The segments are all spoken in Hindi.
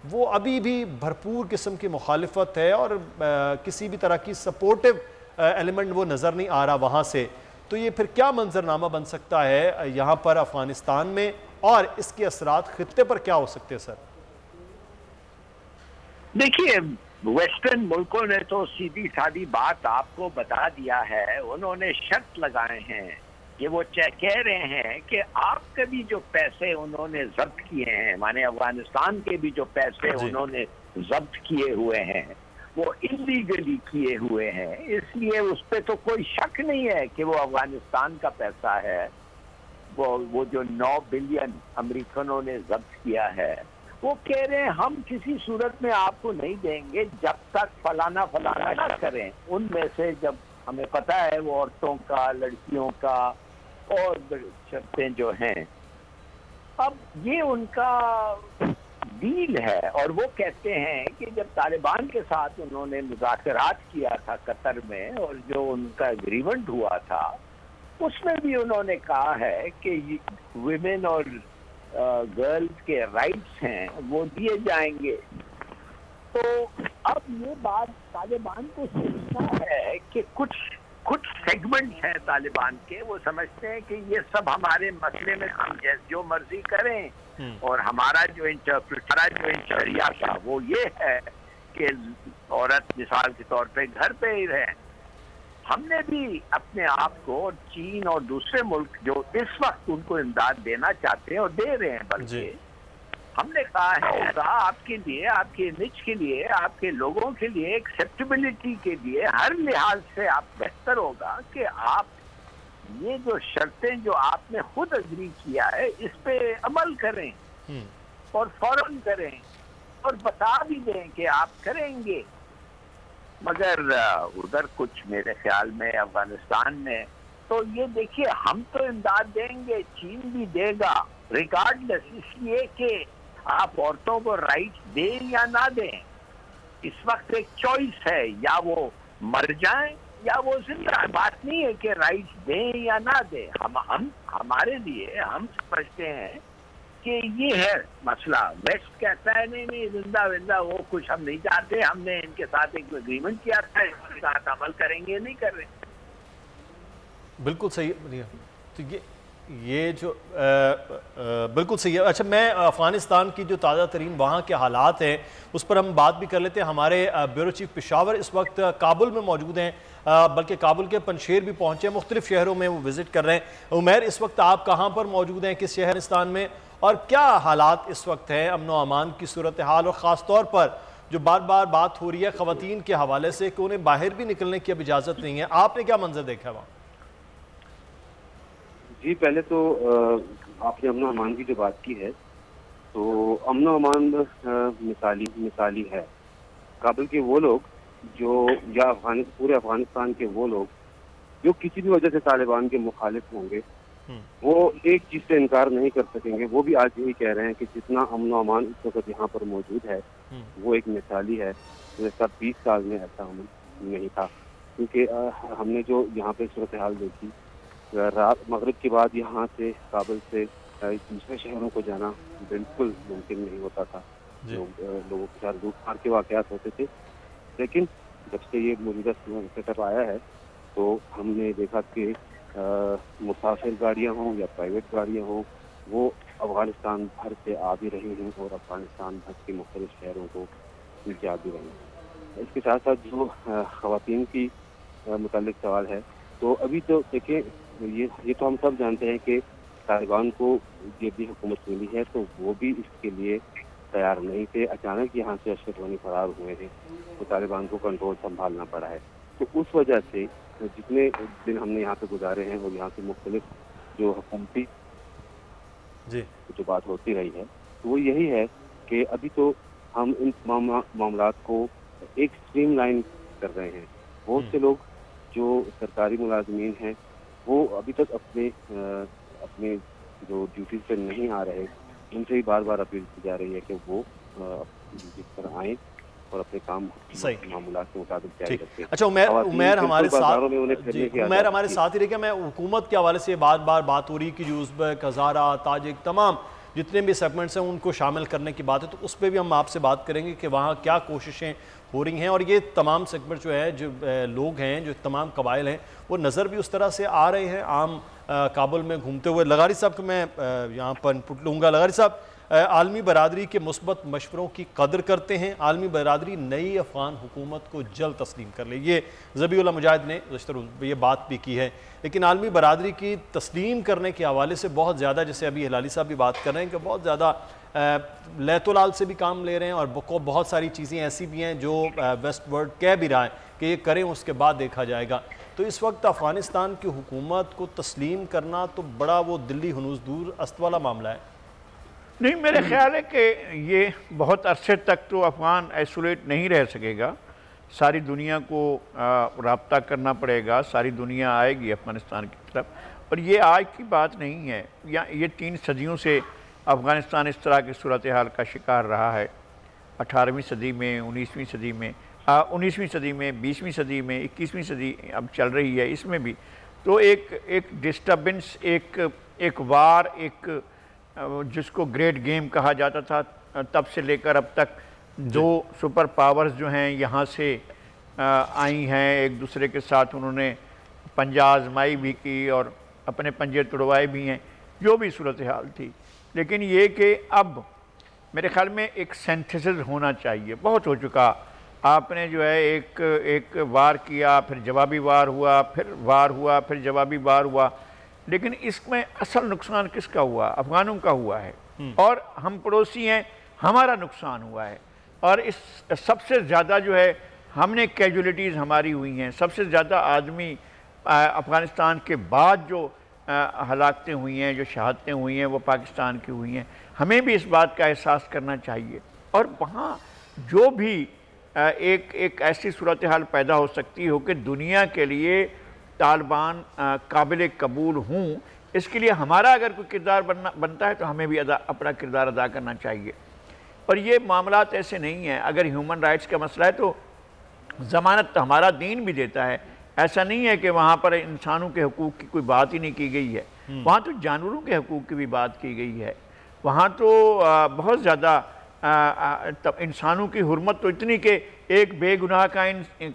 वो अभी भी भरपूर किस्म की मुखालिफत है और किसी भी तरह की सपोर्टिव एलिमेंट वो नज़र नहीं आ रहा वहाँ से। तो ये फिर क्या मंजरनामा बन सकता है यहाँ पर अफगानिस्तान में, और इसके असरात खित्ते पर क्या हो सकते हैं सर? देखिए, वेस्टर्न मुल्कों ने तो सीधी सादी बात आपको बता दिया है। उन्होंने शर्त लगाए हैं कि वो कह रहे हैं कि आपके भी जो पैसे उन्होंने जब्त किए हैं, माने अफगानिस्तान के भी जो पैसे उन्होंने जब्त किए हुए हैं, वो इलीगली किए हुए हैं। इसलिए उस पर तो कोई शक नहीं है कि वो अफगानिस्तान का पैसा है। वो जो 9 बिलियन अमेरिकनों ने जब्त किया है, वो कह रहे हैं हम किसी सूरत में आपको नहीं देंगे जब तक फलाना फलाना ना करें। उनमें से जब हमें पता है वो औरतों का, लड़कियों का और शर्तें जो हैं, अब ये उनका डील है। और वो कहते हैं कि जब तालिबान के साथ उन्होंने मुज़ाकरात किया था कतर में, और जो उनका एग्रीमेंट हुआ था, उसमें भी उन्होंने कहा है कि विमेन और गर्ल्स के राइट्स हैं वो दिए जाएंगे। तो अब ये बात तालिबान को सोचना है कि कुछ सेगमेंट्स हैं तालिबान के, वो समझते हैं कि ये सब हमारे मसले में हम जो मर्जी करें, और हमारा जो शरिया था वो ये है कि औरत मिसाल के तौर पे घर पे ही रहे। हमने भी अपने आप को, और चीन और दूसरे मुल्क जो इस वक्त उनको इमदाद देना चाहते हैं और दे रहे हैं, बल्कि हमने कहा है आपके लिए, आपके निच के लिए, आपके लोगों के लिए, एक्सेप्टेबिलिटी के लिए, हर लिहाज से आप बेहतर होगा कि आप ये जो शर्तें जो आपने खुद अग्री किया है इस पे अमल करें, और फौरन करें, और बता भी दें कि आप करेंगे। मगर उधर कुछ मेरे ख्याल में अफगानिस्तान में तो ये देखिए, हम तो इमदाद देंगे, चीन भी देगा रिगार्डलेस, इसलिए कि आप औरतों को राइट्स दें या ना दें। इस वक्त एक चॉइस है, या वो मर जाएं या वो जिंदा। बात नहीं है कि राइट्स दें या ना दें। हम हमारे लिए हम समझते हैं कि ये है मसला। वेस्ट कहता है नहीं नहीं, जिंदा विंदा वो कुछ हम नहीं चाहते, हमने इनके साथ एक एग्रीमेंट किया था, इनके साथ अमल करेंगे, नहीं कर रहे। बिल्कुल सही है। तो ये जो बिल्कुल सही है। अच्छा, मैं अफ़गानिस्तान की जो ताज़ा तरीन वहाँ के हालात हैं उस पर हम बात भी कर लेते हैं। हमारे ब्यूरो चीफ पेशावर इस वक्त काबुल में मौजूद हैं, बल्कि काबुल के पंशेर भी पहुँचे, मुख्तलिफ शहरों में वो विज़िट कर रहे हैं। उमैर, इस वक्त आप कहाँ पर मौजूद हैं, किस शहरिस्तान में, और क्या हालात इस वक्त हैं, अमन व अमान की सूरत हाल, और ख़ास तौर पर जो बार बार बात हो रही है ख़वातीन के हवाले से कि उन्हें बाहर भी निकलने की अब इजाज़त नहीं है, आपने क्या मंजर देखा है वहाँ? जी, पहले तो आपने अमन अमान की जो बात की है, तो अमन अमान मिसाली है। काबुल के वो लोग जो, या पूरे अफगानिस्तान के वो लोग जो किसी भी वजह से तालिबान के मुखालिफ होंगे, वो एक चीज से इनकार नहीं कर सकेंगे। वो भी आज यही कह रहे हैं कि जितना अमन अमान इस वक्त यहाँ पर मौजूद है वो एक मिसाली है, जैसा 20 साल में ऐसा अमन नहीं था। क्योंकि हमने जो यहाँ पे सूरत हाल देखी, रात मगरिब के बाद यहाँ से काबुल से दूसरे शहरों को जाना बिल्कुल मुमकिन नहीं होता था। लोगों के साथ लूटमार के वाकयात होते थे। लेकिन जब से ये मौजूदा सेटअप आया है तो हमने देखा कि मुसाफिर गाड़ियाँ हों या प्राइवेट गाड़ियाँ हों, वो अफगानिस्तान भर से आ भी रही हैं और अफगानिस्तान भर के मुख्तलिफ शहरों को जा भी रही हैं। इसके साथ साथ जो ख़वातीन की मुतालिक सवाल है, तो अभी तो देखिए, ये तो हम सब जानते हैं कि तालिबान को जब भी हुकूमत मिली है तो वो भी इसके लिए तैयार नहीं थे। अचानक यहाँ से अशरफ गनी फरार हुए हैं तो तालिबान को कंट्रोल संभालना पड़ा है। तो उस वजह से जितने दिन हमने यहाँ पे गुजारे हैं और यहाँ से मुख्तलिफ जो हुकूमती जो बात होती रही है, तो वो यही है कि अभी तो हम इन मामलात को एक स्ट्रीमलाइन कर रहे हैं। बहुत से लोग जो सरकारी मुलाजमीन हैं वो अभी तक अपने जो ड्यूटीज पे नहीं आ रहे, उनसे भी बार बार अपील की जा रही है कि वो जिस तरह आए और अपने काम मामूलात के मुताबिक जारी रखें। अच्छा, उमैर हमारे साथ ही रहे। मैं हुकूमत के हवाले से बार बार बात हो रही कि जो उज़्बेक, हज़ारा, ताजिक, तमाम जितने भी सेगमेंट्स हैं उनको शामिल करने की बात है, तो उस पर भी हम आपसे बात करेंगे कि वहाँ क्या कोशिशें हो रही हैं। और ये तमाम सेगमेंट जो है, जो लोग हैं, जो तमाम कबाइल हैं, वो नज़र भी उस तरह से आ रहे हैं आम काबुल में घूमते हुए। लगारी साहब को मैं यहाँ पर इनपुट लूँगा। लगारी साहब, आलमी बरादरी के मुस्बत मशवरों की कदर करते हैं, आलमी बरादरी नई अफ़गान हुकूमत को जल्द तस्लीम कर ले, ये ज़बीउल्लाह मुजाहिद ने ये बात भी की है। लेकिन आलमी बरादरी की तस्लीम करने के हवाले से बहुत ज़्यादा, जैसे अभी हिलाली साहब भी बात कर रहे हैं कि बहुत ज़्यादा लैतोलाल से भी काम ले रहे हैं, और बहुत सारी चीज़ें ऐसी भी हैं जो वेस्ट वर्ल्ड कह भी रहा है कि ये करें उसके बाद देखा जाएगा। तो इस वक्त अफ़गानिस्तान की हुकूमत को तस्लीम करना तो बड़ा वो दिल्ली हनूस दूर अस्त वाला मामला है। नहीं, मेरा ख्याल है कि ये बहुत अरसे तक तो अफ़गान आइसोलेट नहीं रह सकेगा, सारी दुनिया को राब्ता करना पड़ेगा, सारी दुनिया आएगी अफ़गानिस्तान की तरफ। और ये आज की बात नहीं है, या ये 3 सदियों से अफ़गानिस्तान इस तरह की सूरत हाल का शिकार रहा है। 18वीं सदी में, 19वीं सदी में, 19वीं सदी में, 20वीं सदी में, 21वीं सदी अब चल रही है, इसमें भी तो एक डिस्टर्बेंस, एक वार, एक जिसको ग्रेट गेम कहा जाता था, तब से लेकर अब तक 2 सुपर पावर्स जो हैं यहाँ से आई हैं, एक दूसरे के साथ उन्होंने पंजा आजमाई भी की और अपने पंजे तुड़वाए भी हैं, जो भी सूरत हाल थी। लेकिन ये कि अब मेरे ख्याल में एक सिंथेसिस होना चाहिए। बहुत हो चुका, आपने जो है एक वार किया, फिर जवाबी वार हुआ, फिर वार हुआ, फिर जवाबी वार हुआ, लेकिन इसमें असल नुकसान किसका हुआ? अफ़गानों का हुआ है, और हम पड़ोसी हैं, हमारा नुकसान हुआ है। और इस सबसे ज़्यादा जो है हमने कैजुअलिटीज़ हमारी हुई हैं, सबसे ज़्यादा आदमी अफ़गानिस्तान के बाद जो हलाकतें हुई हैं, जो शहादतें हुई हैं, वो पाकिस्तान की हुई हैं। हमें भी इस बात का एहसास करना चाहिए। और वहाँ जो भी एक ऐसी सूरत हाल पैदा हो सकती हो कि दुनिया के लिए तालिबान काबिल कबूल हूँ, इसके लिए हमारा अगर कोई किरदार बनता है तो हमें भी अपना किरदार अदा करना चाहिए। और ये मामलात ऐसे नहीं हैं, अगर ह्यूमन राइट्स का मसला है तो ज़मानत तो हमारा दीन भी देता है। ऐसा नहीं है कि वहाँ पर इंसानों के हकूक़ की कोई बात ही नहीं की गई है, वहाँ तो जानवरों के हकूक़ की भी बात की गई है। वहाँ तो बहुत ज़्यादा तब इंसानों की हुर्मत तो इतनी कि एक बेगुनाह का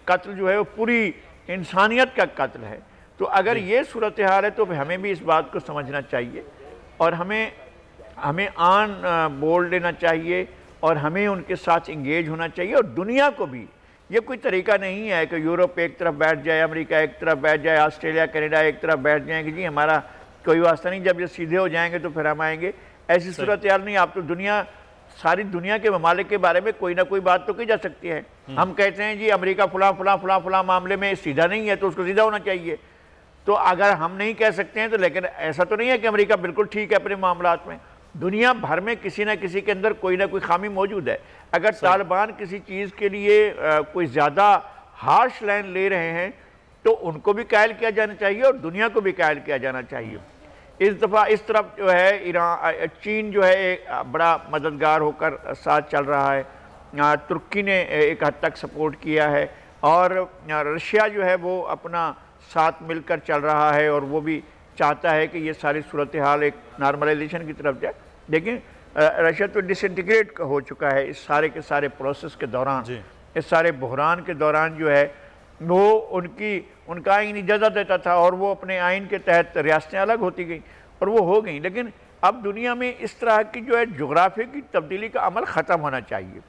कत्ल जो है वो पूरी इंसानियत का कत्ल है। तो अगर ये सूरत हाल है तो हमें भी इस बात को समझना चाहिए, और हमें आन बोल लेना चाहिए, और हमें उनके साथ इंगेज होना चाहिए। और दुनिया को भी, ये कोई तरीका नहीं है कि यूरोप एक तरफ बैठ जाए, अमेरिका एक तरफ बैठ जाए, ऑस्ट्रेलिया कनाडा एक तरफ बैठ जाए कि जी हमारा कोई वास्ता नहीं, जब ये सीधे हो जाएंगे तो फिर हम आएंगे। ऐसी सूरत हाल नहीं। आप तो सारी दुनिया के ममालिक के बारे में कोई ना कोई बात तो की जा सकती है। हम कहते हैं जी अमेरिका फला मामले में सीधा नहीं है तो उसको सीधा होना चाहिए। तो अगर हम नहीं कह सकते हैं तो, लेकिन ऐसा तो नहीं है कि अमेरिका बिल्कुल ठीक है अपने मामलात में। दुनिया भर में किसी ना किसी के अंदर कोई ना कोई खामी मौजूद है। अगर तालिबान किसी चीज़ के लिए कोई ज़्यादा हार्श लाइन ले रहे हैं तो उनको भी कायल किया जाना चाहिए और दुनिया को भी कायल किया जाना चाहिए। इस दफ़ा इस तरफ जो है चीन जो है एक बड़ा मददगार होकर साथ चल रहा है, तुर्की ने एक हद तक सपोर्ट किया है, और रशिया जो है वो अपना साथ मिलकर चल रहा है, और वो भी चाहता है कि ये सारी सूरत हाल एक नॉर्मलाइजेशन की तरफ जाए। लेकिन रशिया तो डिसइंटीग्रेट हो चुका है इस सारे के सारे प्रोसेस के दौरान, इस सारे बहरान के दौरान जो है वो उनका आइन इजाज़त देता था, और वो अपने आइन के तहत रियासतें अलग होती गई और वो हो गई। लेकिन अब दुनिया में इस तरह की जो है जोग्राफी की तब्दीली का अमल ख़त्म होना चाहिए।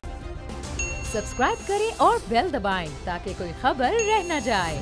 सब्सक्राइब करें और बेल दबाएं ताकि कोई खबर रह न जाए।